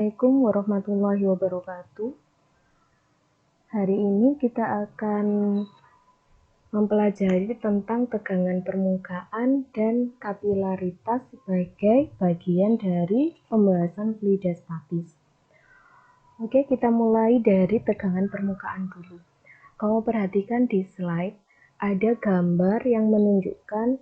Assalamualaikum warahmatullahi wabarakatuh. Hari ini kita akan mempelajari tentang tegangan permukaan dan kapilaritas sebagai bagian dari pembahasan fluida statis. Oke, kita mulai dari tegangan permukaan dulu. Kamu perhatikan di slide, ada gambar yang menunjukkan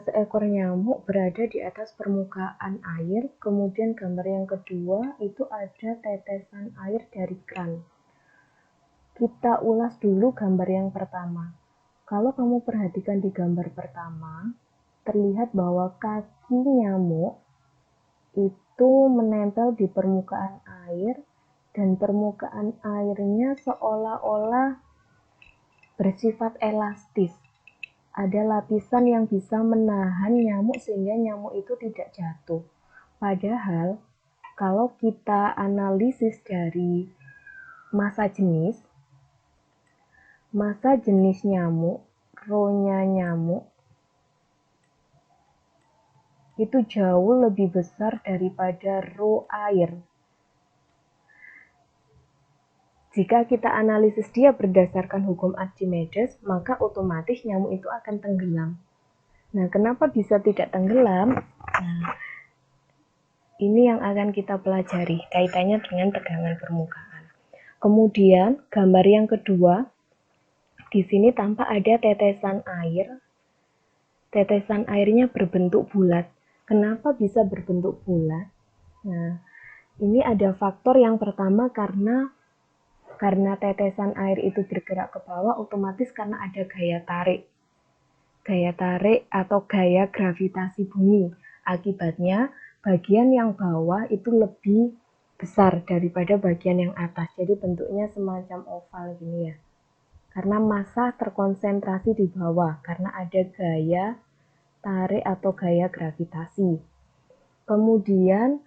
seekor nyamuk berada di atas permukaan air, kemudian gambar yang kedua itu ada tetesan air dari kran. Kita ulas dulu gambar yang pertama. Kalau kamu perhatikan di gambar pertama, terlihat bahwa kaki nyamuk itu menempel di permukaan air dan permukaan airnya seolah-olah bersifat elastis. Ada lapisan yang bisa menahan nyamuk sehingga nyamuk itu tidak jatuh. Padahal kalau kita analisis dari massa jenis nyamuk, rho-nya nyamuk itu jauh lebih besar daripada rho air. Jika kita analisis dia berdasarkan hukum Archimedes, maka otomatis nyamuk itu akan tenggelam. Nah, kenapa bisa tidak tenggelam? Nah, ini yang akan kita pelajari kaitannya dengan tegangan permukaan. Kemudian, gambar yang kedua, di sini tampak ada tetesan air. Tetesan airnya berbentuk bulat. Kenapa bisa berbentuk bulat? Nah, ini ada faktor yang pertama karena tetesan air itu bergerak ke bawah, otomatis karena ada gaya tarik atau gaya gravitasi bumi. Akibatnya bagian yang bawah itu lebih besar daripada bagian yang atas. Jadi bentuknya semacam oval gini ya. Karena massa terkonsentrasi di bawah, karena ada gaya tarik atau gaya gravitasi. Kemudian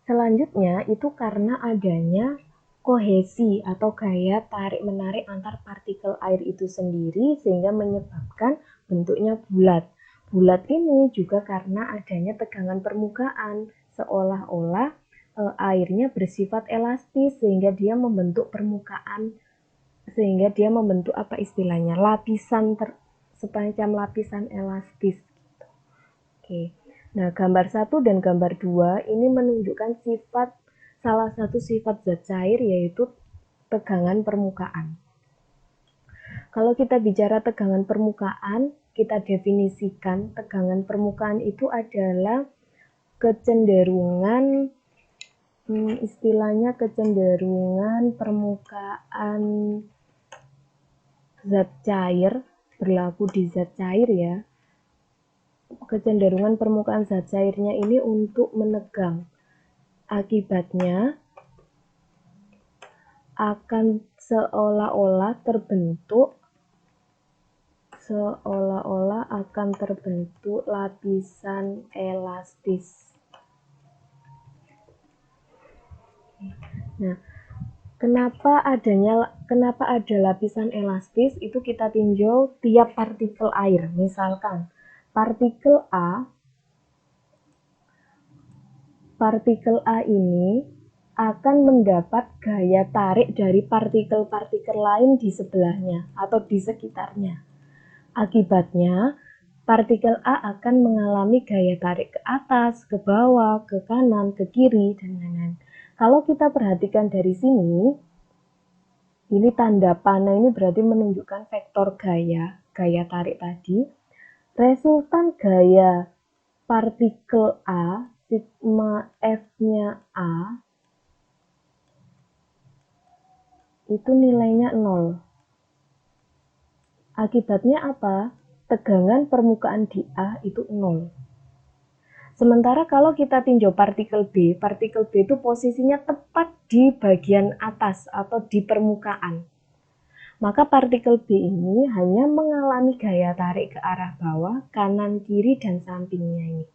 selanjutnya itu karena adanya kohesi atau gaya tarik-menarik antar partikel air itu sendiri sehingga menyebabkan bentuknya bulat. Bulat ini juga karena adanya tegangan permukaan, seolah-olah airnya bersifat elastis sehingga dia membentuk permukaan, sehingga dia membentuk apa istilahnya, semacam lapisan elastis. Oke. Nah, gambar 1 dan gambar 2 ini menunjukkan salah satu sifat zat cair yaitu tegangan permukaan. Kalau kita bicara tegangan permukaan, kita definisikan tegangan permukaan itu adalah kecenderungan permukaan zat cair berlaku di zat cair ya. Kecenderungan permukaan zat cairnya ini untuk menegang. Akibatnya akan seolah-olah akan terbentuk lapisan elastis. Nah, kenapa ada lapisan elastis? Itu kita tinjau tiap partikel air. Misalkan partikel A ini akan mendapat gaya tarik dari partikel-partikel lain di sebelahnya atau di sekitarnya. Akibatnya, partikel A akan mengalami gaya tarik ke atas, ke bawah, ke kanan, ke kiri, dan lain-lain. Kalau kita perhatikan dari sini, ini tanda panah ini berarti menunjukkan vektor gaya tarik tadi. Resultan gaya partikel A, sigma F-nya A, itu nilainya 0. Akibatnya apa? Tegangan permukaan di A itu 0. Sementara kalau kita tinjau partikel B itu posisinya tepat di bagian atas atau di permukaan. Maka partikel B ini hanya mengalami gaya tarik ke arah bawah, kanan, kiri, dan sampingnya ini.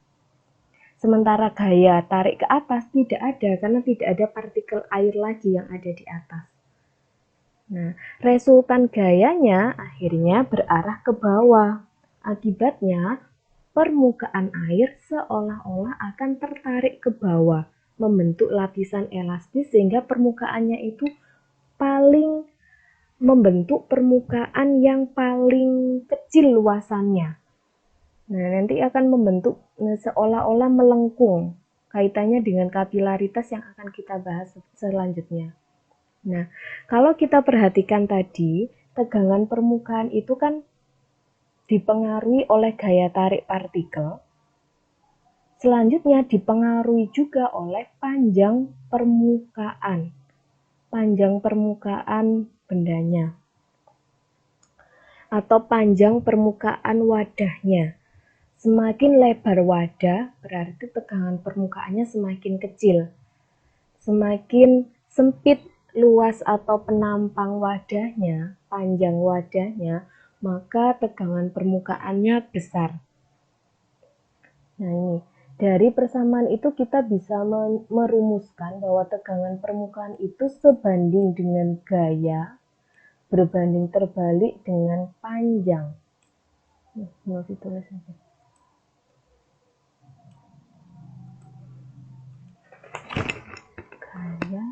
Sementara gaya tarik ke atas tidak ada karena tidak ada partikel air lagi yang ada di atas. Nah, resultan gayanya akhirnya berarah ke bawah. Akibatnya permukaan air seolah-olah akan tertarik ke bawah, membentuk lapisan elastis sehingga permukaannya itu membentuk permukaan yang paling kecil luasannya. Nah, nanti akan membentuk seolah-olah melengkung. Kaitannya dengan kapilaritas yang akan kita bahas selanjutnya. Nah, kalau kita perhatikan tadi, tegangan permukaan itu kan dipengaruhi oleh gaya tarik partikel. Selanjutnya dipengaruhi juga oleh panjang permukaan bendanya atau panjang permukaan wadahnya. Semakin lebar wadah berarti tegangan permukaannya semakin kecil. Semakin sempit luas atau penampang wadahnya, panjang wadahnya, maka tegangan permukaannya besar. Nah, ini dari persamaan itu kita bisa merumuskan bahwa tegangan permukaan itu sebanding dengan gaya berbanding terbalik dengan panjang. Mau ditulis aja. Gaya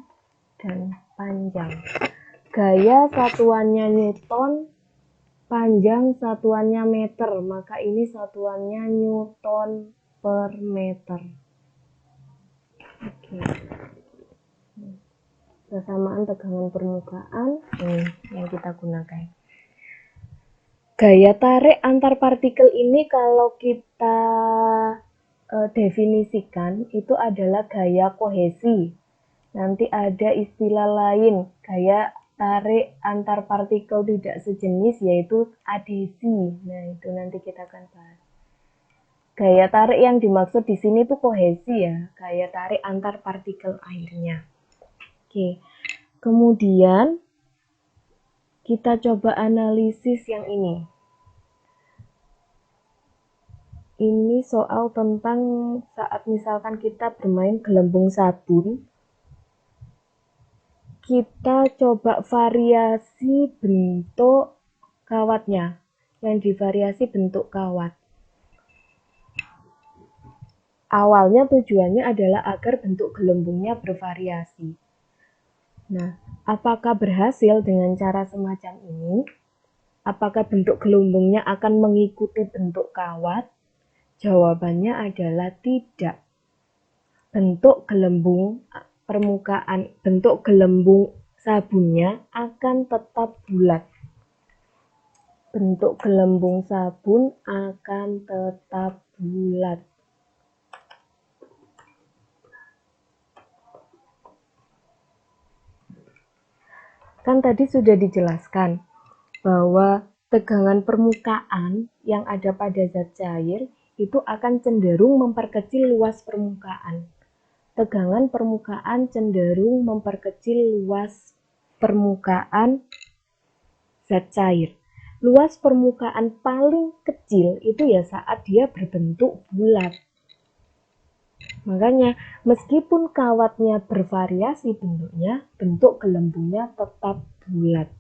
dan panjang. Gaya satuannya Newton, panjang satuannya meter, maka ini satuannya Newton per meter. Oke. Persamaan tegangan permukaan yang kita gunakan. Gaya tarik antar partikel ini kalau kita definisikan itu adalah gaya kohesi. Nanti ada istilah lain, gaya tarik antar partikel tidak sejenis yaitu adhesi. Nah, itu nanti kita akan bahas. Gaya tarik yang dimaksud di sini tuh kohesi ya, gaya tarik antar partikel airnya. Oke. Kemudian kita coba analisis yang ini. Ini soal tentang saat misalkan kita bermain gelembung sabun. Kita coba variasi bentuk kawatnya. Yang divariasi bentuk kawat. Awalnya tujuannya adalah agar bentuk gelembungnya bervariasi. Nah, apakah berhasil dengan cara semacam ini? Apakah bentuk gelembungnya akan mengikuti bentuk kawat? Jawabannya adalah tidak. Bentuk gelembung sabunnya akan tetap bulat. Bentuk gelembung sabun akan tetap bulat. Kan tadi sudah dijelaskan bahwa tegangan permukaan yang ada pada zat cair itu akan cenderung memperkecil luas permukaan. Tegangan permukaan cenderung memperkecil luas permukaan zat cair. Luas permukaan paling kecil itu ya saat dia berbentuk bulat. Makanya meskipun kawatnya bervariasi bentuknya, bentuk gelembungnya tetap bulat.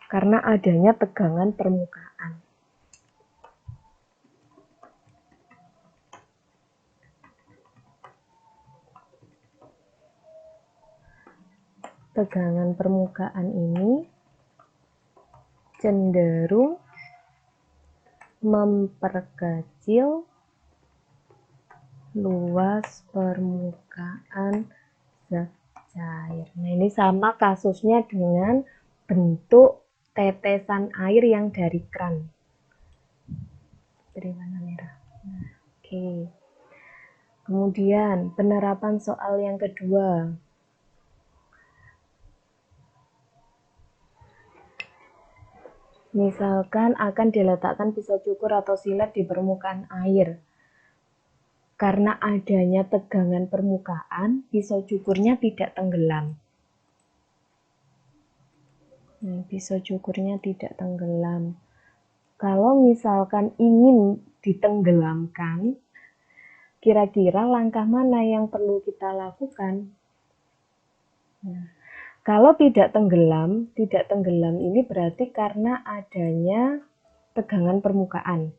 Karena adanya tegangan permukaan. Tegangan permukaan ini cenderung memperkecil luas permukaan zat cair. Nah, ini sama kasusnya dengan bentuk tetesan air yang dari kran. Dari warna merah. Nah, oke. Kemudian penerapan soal yang kedua. Misalkan akan diletakkan pisau cukur atau silet di permukaan air. Karena adanya tegangan permukaan, pisau cukurnya tidak tenggelam. Nah, pisau cukurnya tidak tenggelam. Kalau misalkan ingin ditenggelamkan, kira-kira langkah mana yang perlu kita lakukan? Nah, kalau tidak tenggelam ini berarti karena adanya tegangan permukaan.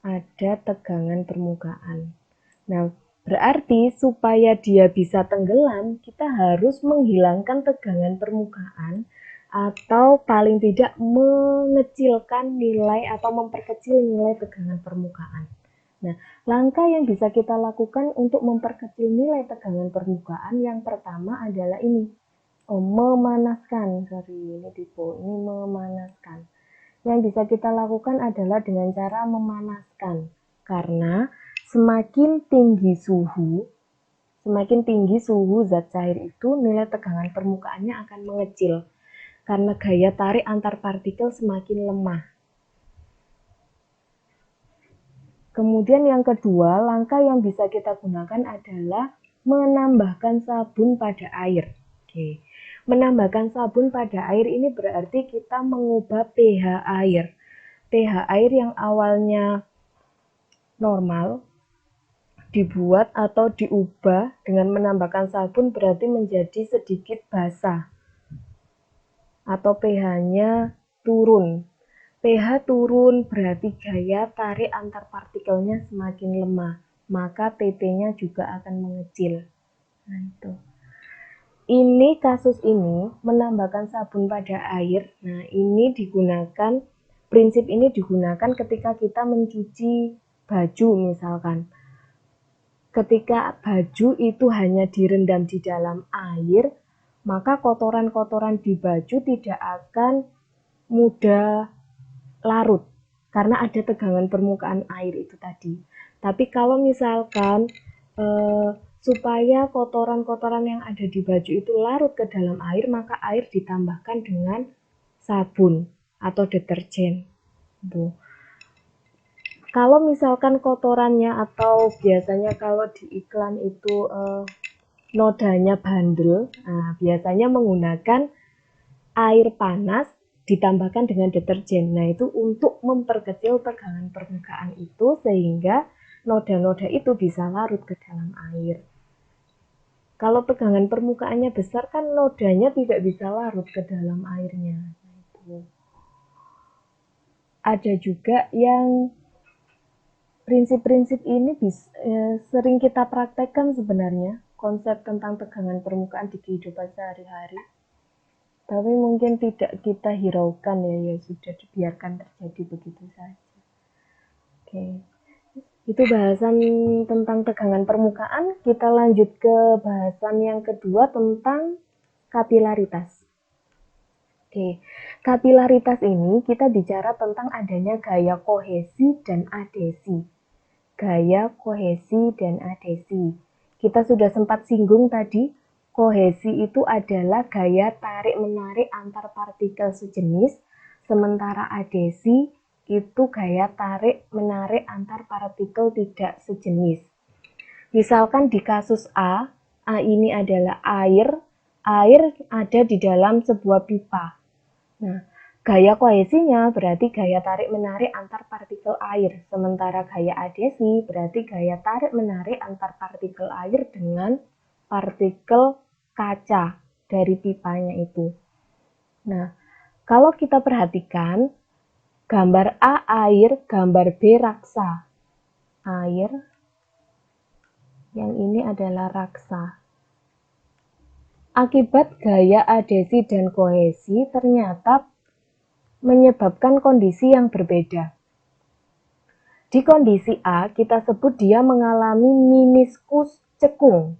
Ada tegangan permukaan. Nah, Berarti supaya dia bisa tenggelam, kita harus menghilangkan tegangan permukaan atau paling tidak mengecilkan nilai atau memperkecil nilai tegangan permukaan. Nah, langkah yang bisa kita lakukan untuk memperkecil nilai tegangan permukaan yang pertama adalah ini. Memanaskan. Ini memanaskan. Yang bisa kita lakukan adalah dengan cara memanaskan. Karena semakin tinggi suhu zat cair itu, nilai tegangan permukaannya akan mengecil. Karena gaya tarik antar partikel semakin lemah. Kemudian yang kedua, langkah yang bisa kita gunakan adalah menambahkan sabun pada air. Oke. Menambahkan sabun pada air ini berarti kita mengubah pH air. pH air yang awalnya normal dibuat atau diubah dengan menambahkan sabun berarti menjadi sedikit basah atau pH-nya turun. pH turun berarti gaya tarik antar partikelnya semakin lemah, maka TP-nya juga akan mengecil. Nah, itu. Ini kasus ini menambahkan sabun pada air. Nah, ini digunakan, prinsip ini digunakan ketika kita mencuci baju misalkan. Ketika baju itu hanya direndam di dalam air, maka kotoran-kotoran di baju tidak akan mudah larut karena ada tegangan permukaan air itu tadi. Tapi kalau misalkan supaya kotoran-kotoran yang ada di baju itu larut ke dalam air, maka air ditambahkan dengan sabun atau deterjen. Kalau misalkan kotorannya atau biasanya kalau di iklan itu nodanya bandel, nah biasanya menggunakan air panas ditambahkan dengan deterjen. Nah, itu untuk memperkecil tegangan permukaan itu sehingga noda-noda itu bisa larut ke dalam air. Kalau tegangan permukaannya besar kan nodanya tidak bisa larut ke dalam airnya. Nah, ada juga yang prinsip-prinsip ini sering kita praktekkan sebenarnya, konsep tentang tegangan permukaan di kehidupan sehari-hari. Tapi mungkin tidak kita hiraukan ya sudah dibiarkan terjadi begitu saja. Oke. Itu bahasan tentang tegangan permukaan. Kita lanjut ke bahasan yang kedua tentang kapilaritas. Oke. Kapilaritas ini kita bicara tentang adanya gaya kohesi dan adhesi. Gaya kohesi dan adhesi. Kita sudah sempat singgung tadi, kohesi itu adalah gaya tarik-menarik antar partikel sejenis, sementara adhesi itu gaya tarik-menarik antar partikel tidak sejenis. Misalkan di kasus A ini adalah air ada di dalam sebuah pipa. Nah, gaya kohesinya berarti gaya tarik-menarik antar partikel air, sementara gaya adhesi berarti gaya tarik-menarik antar partikel air dengan partikel kaca dari pipanya itu. Nah, kalau kita perhatikan, gambar A air, gambar B raksa. Air, yang ini adalah raksa. Akibat gaya adhesi dan kohesi ternyata menyebabkan kondisi yang berbeda. Di kondisi A, kita sebut dia mengalami meniskus cekung.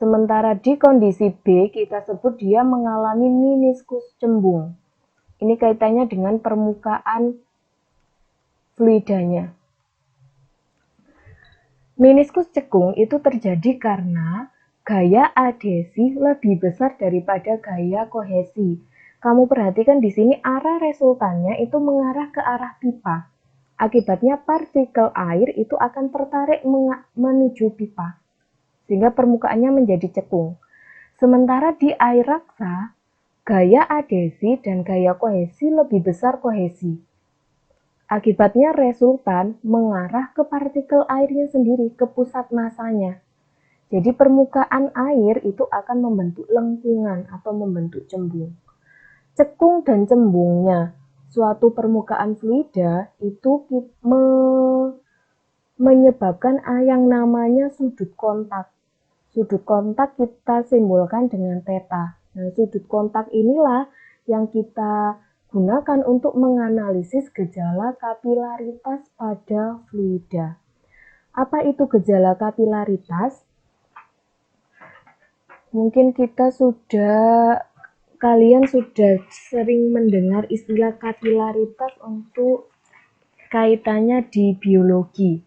Sementara di kondisi B, kita sebut dia mengalami meniskus cembung. Ini kaitannya dengan permukaan fluidanya. Meniskus cekung itu terjadi karena gaya adhesi lebih besar daripada gaya kohesi. Kamu perhatikan di sini arah resultannya itu mengarah ke arah pipa. Akibatnya partikel air itu akan tertarik menuju pipa, sehingga permukaannya menjadi cekung. Sementara di air raksa, gaya adhesi dan gaya kohesi lebih besar kohesi. Akibatnya resultan mengarah ke partikel airnya sendiri, ke pusat masanya. Jadi permukaan air itu akan membentuk lengkungan atau membentuk cembung. Cekung dan cembungnya suatu permukaan fluida itu menyebabkan yang namanya sudut kontak. Sudut kontak kita simbolkan dengan theta. Nah, sudut kontak inilah yang kita gunakan untuk menganalisis gejala kapilaritas pada fluida. Apa itu gejala kapilaritas? Mungkin kalian sudah sering mendengar istilah kapilaritas untuk kaitannya di biologi.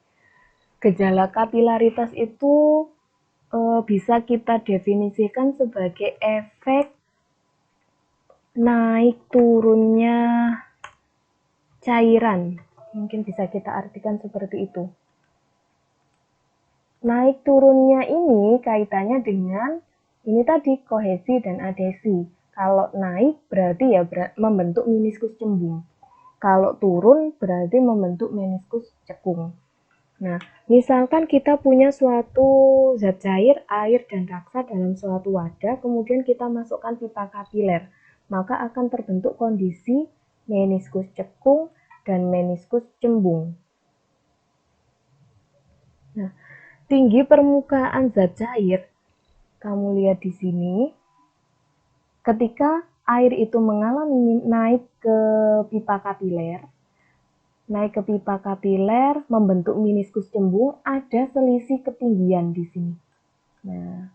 Gejala kapilaritas itu bisa kita definisikan sebagai efek naik turunnya cairan. Mungkin bisa kita artikan seperti itu. Naik turunnya ini kaitannya dengan ini tadi kohesi dan adhesi. Kalau naik berarti ya membentuk meniskus cembung. Kalau turun berarti membentuk meniskus cekung. Nah, misalkan kita punya suatu zat cair, air, dan raksa dalam suatu wadah, kemudian kita masukkan pipa kapiler, maka akan terbentuk kondisi meniskus cekung dan meniskus cembung. Nah, tinggi permukaan zat cair, kamu lihat di sini, ketika air itu mengalami naik ke pipa kapiler, membentuk meniskus cembung, ada selisih ketinggian di sini. Nah,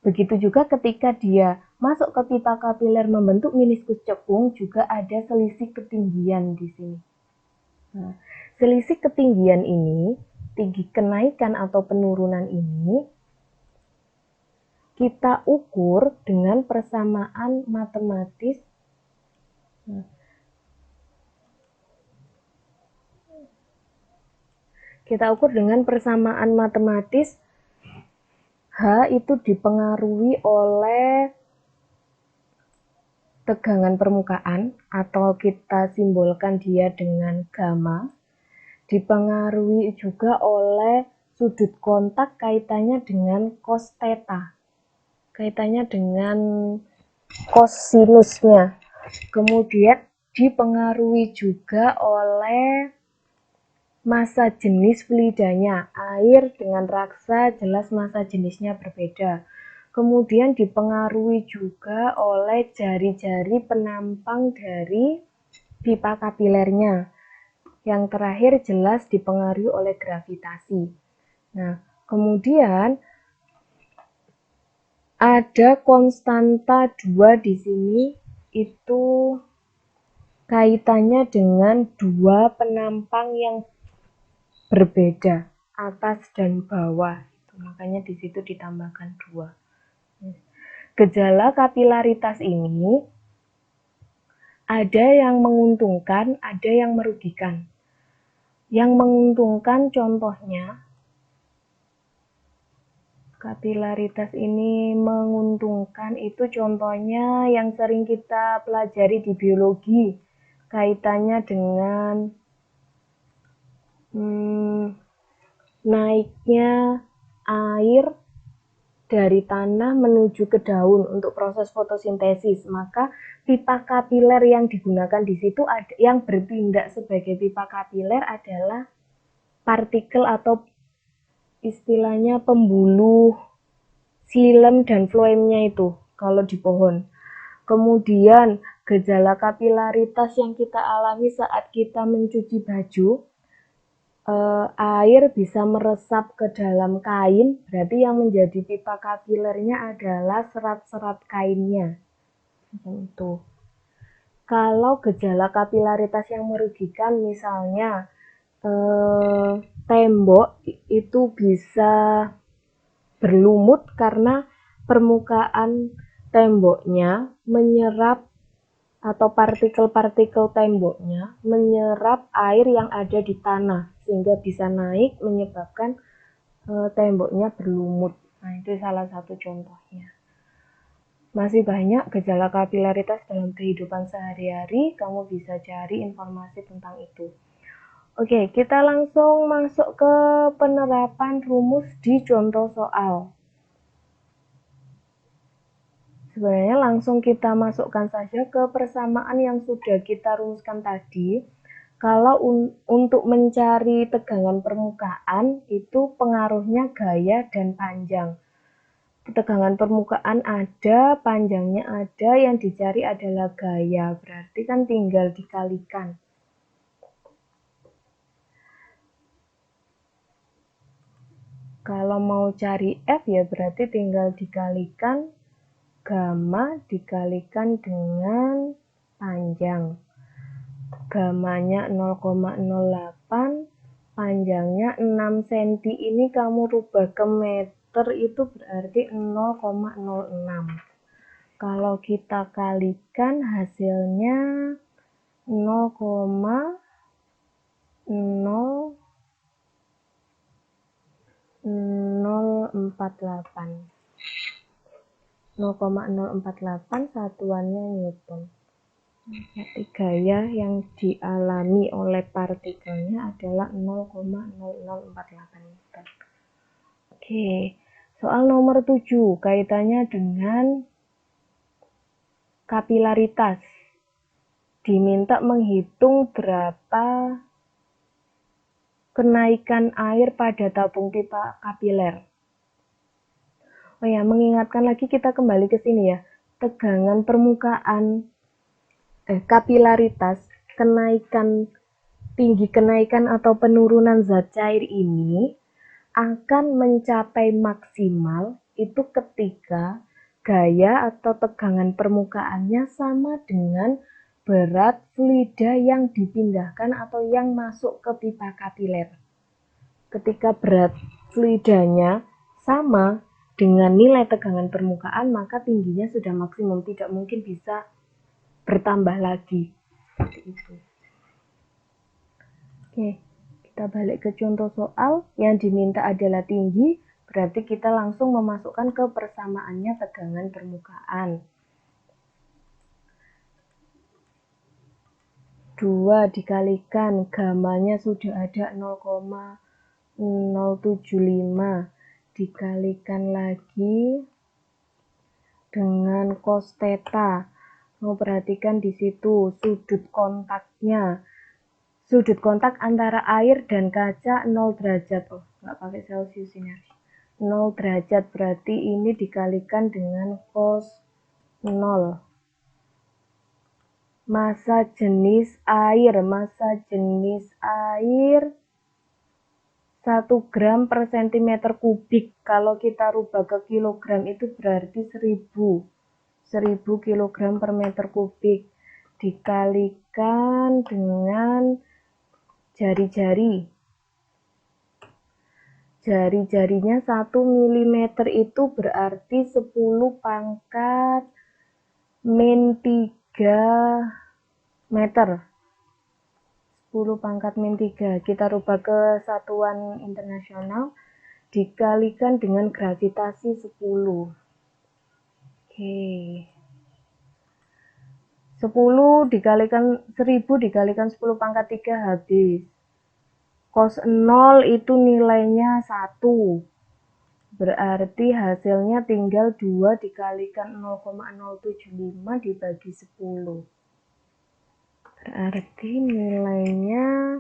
begitu juga ketika dia masuk ke pipa kapiler membentuk meniskus cekung, juga ada selisih ketinggian di sini. Nah, selisih ketinggian ini, tinggi kenaikan atau penurunan ini, kita ukur dengan persamaan matematis. Kita ukur dengan persamaan matematis H itu dipengaruhi oleh tegangan permukaan atau kita simbolkan dia dengan gamma. Dipengaruhi juga oleh sudut kontak kaitannya dengan cos theta. Kaitannya dengan kosinusnya. Kemudian dipengaruhi juga oleh massa jenis fluidanya. Air dengan raksa jelas massa jenisnya berbeda. Kemudian dipengaruhi juga oleh jari-jari penampang dari pipa kapilernya. Yang terakhir jelas dipengaruhi oleh gravitasi. Nah, kemudian ada konstanta 2 di sini, itu kaitannya dengan dua penampang yang berbeda, atas dan bawah. Makanya di situ ditambahkan 2. Gejala kapilaritas ini ada yang menguntungkan, ada yang merugikan. Yang menguntungkan contohnya, kapilaritas ini menguntungkan itu contohnya yang sering kita pelajari di biologi, kaitannya dengan naiknya air dari tanah menuju ke daun untuk proses fotosintesis. Maka pipa kapiler yang digunakan di situ yang bertindak sebagai pipa kapiler adalah partikel atau istilahnya pembuluh xilem dan floemnya itu kalau di pohon. Kemudian gejala kapilaritas yang kita alami saat kita mencuci baju, air bisa meresap ke dalam kain, berarti yang menjadi pipa kapilernya adalah serat-serat kainnya. Itu. Kalau gejala kapilaritas yang merugikan, misalnya tembok itu bisa berlumut karena permukaan temboknya menyerap atau partikel-partikel temboknya menyerap air yang ada di tanah sehingga bisa naik menyebabkan temboknya berlumut. Nah, itu salah satu contohnya. Masih banyak gejala kapilaritas dalam kehidupan sehari-hari, kamu bisa cari informasi tentang itu. Oke, kita langsung masuk ke penerapan rumus di contoh soal. Sebenarnya langsung kita masukkan saja ke persamaan yang sudah kita rumuskan tadi. Kalau untuk mencari tegangan permukaan, itu pengaruhnya gaya dan panjang. Tegangan permukaan ada, panjangnya ada, yang dicari adalah gaya. Berarti kan tinggal dikalikan. Kalau mau cari F ya berarti tinggal dikalikan gamma dikalikan dengan panjang. Gamanya 0,08, panjangnya 6 cm. Ini kamu rubah ke meter itu berarti 0,06. Kalau kita kalikan hasilnya 0,0048. 0,048 satuannya Newton. Jadi gaya yang dialami oleh partikelnya adalah 0,0048 Newton. Oke, soal nomor 7 kaitannya dengan kapilaritas. Diminta menghitung berapa kenaikan air pada tabung pipa kapiler. Oh ya, mengingatkan lagi kita kembali ke sini ya. Tegangan permukaan kapilaritas, tinggi kenaikan atau penurunan zat cair ini akan mencapai maksimal itu ketika gaya atau tegangan permukaannya sama dengan berat fluida yang dipindahkan atau yang masuk ke pipa kapiler. Ketika berat fluidanya sama dengan nilai tegangan permukaan, maka tingginya sudah maksimum, tidak mungkin bisa bertambah lagi. Seperti itu. Oke, kita balik ke contoh soal. Yang diminta adalah tinggi, berarti kita langsung memasukkan ke persamaannya tegangan permukaan. 2 dikalikan gamanya sudah ada 0,075 dikalikan lagi dengan cos theta. Mau perhatikan di situ sudut kontaknya. Sudut kontak antara air dan kaca 0 derajat. Oh, nggak pakai Celsius ini. 0 derajat berarti ini dikalikan dengan cos 0. Massa jenis air 1 gram per cm kubik. Kalau kita rubah ke kilogram itu berarti 1000 kilogram per meter kubik. Dikalikan dengan jari-jari. Jari-jarinya 1 mm itu berarti 10 pangkat min 3 meter. 10 pangkat min 3. Kita rubah ke satuan internasional. Dikalikan dengan gravitasi 10. Oke. 10 dikalikan 1000 dikalikan 10 pangkat 3 habis. Cos 0 itu nilainya 1. Berarti hasilnya tinggal 2 dikalikan 0,075 dibagi 10. Berarti nilainya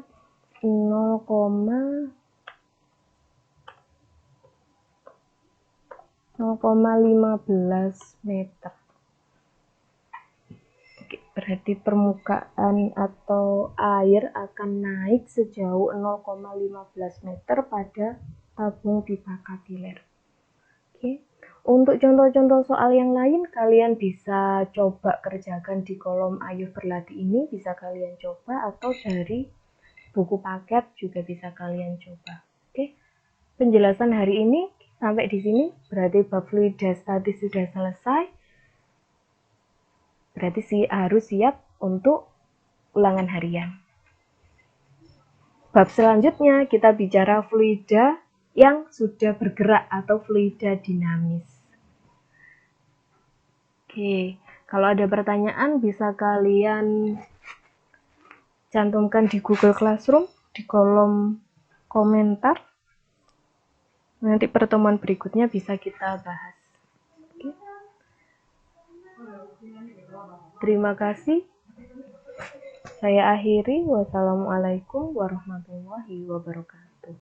0,15 meter. Berarti permukaan atau air akan naik sejauh 0,15 meter pada tabung pipa kapiler. Oke. Untuk contoh-contoh soal yang lain, kalian bisa coba kerjakan di kolom Ayo Berlatih ini, bisa kalian coba, atau dari buku paket juga bisa kalian coba. Oke. Penjelasan hari ini sampai di sini, berarti bab fluida statis sudah selesai. Berarti harus siap untuk ulangan harian. Bab selanjutnya kita bicara fluida yang sudah bergerak atau fluida dinamis. Oke, kalau ada pertanyaan bisa kalian cantumkan di Google Classroom di kolom komentar. Nanti pertemuan berikutnya bisa kita bahas. Oke. Terima kasih. Saya akhiri. Wassalamualaikum warahmatullahi wabarakatuh.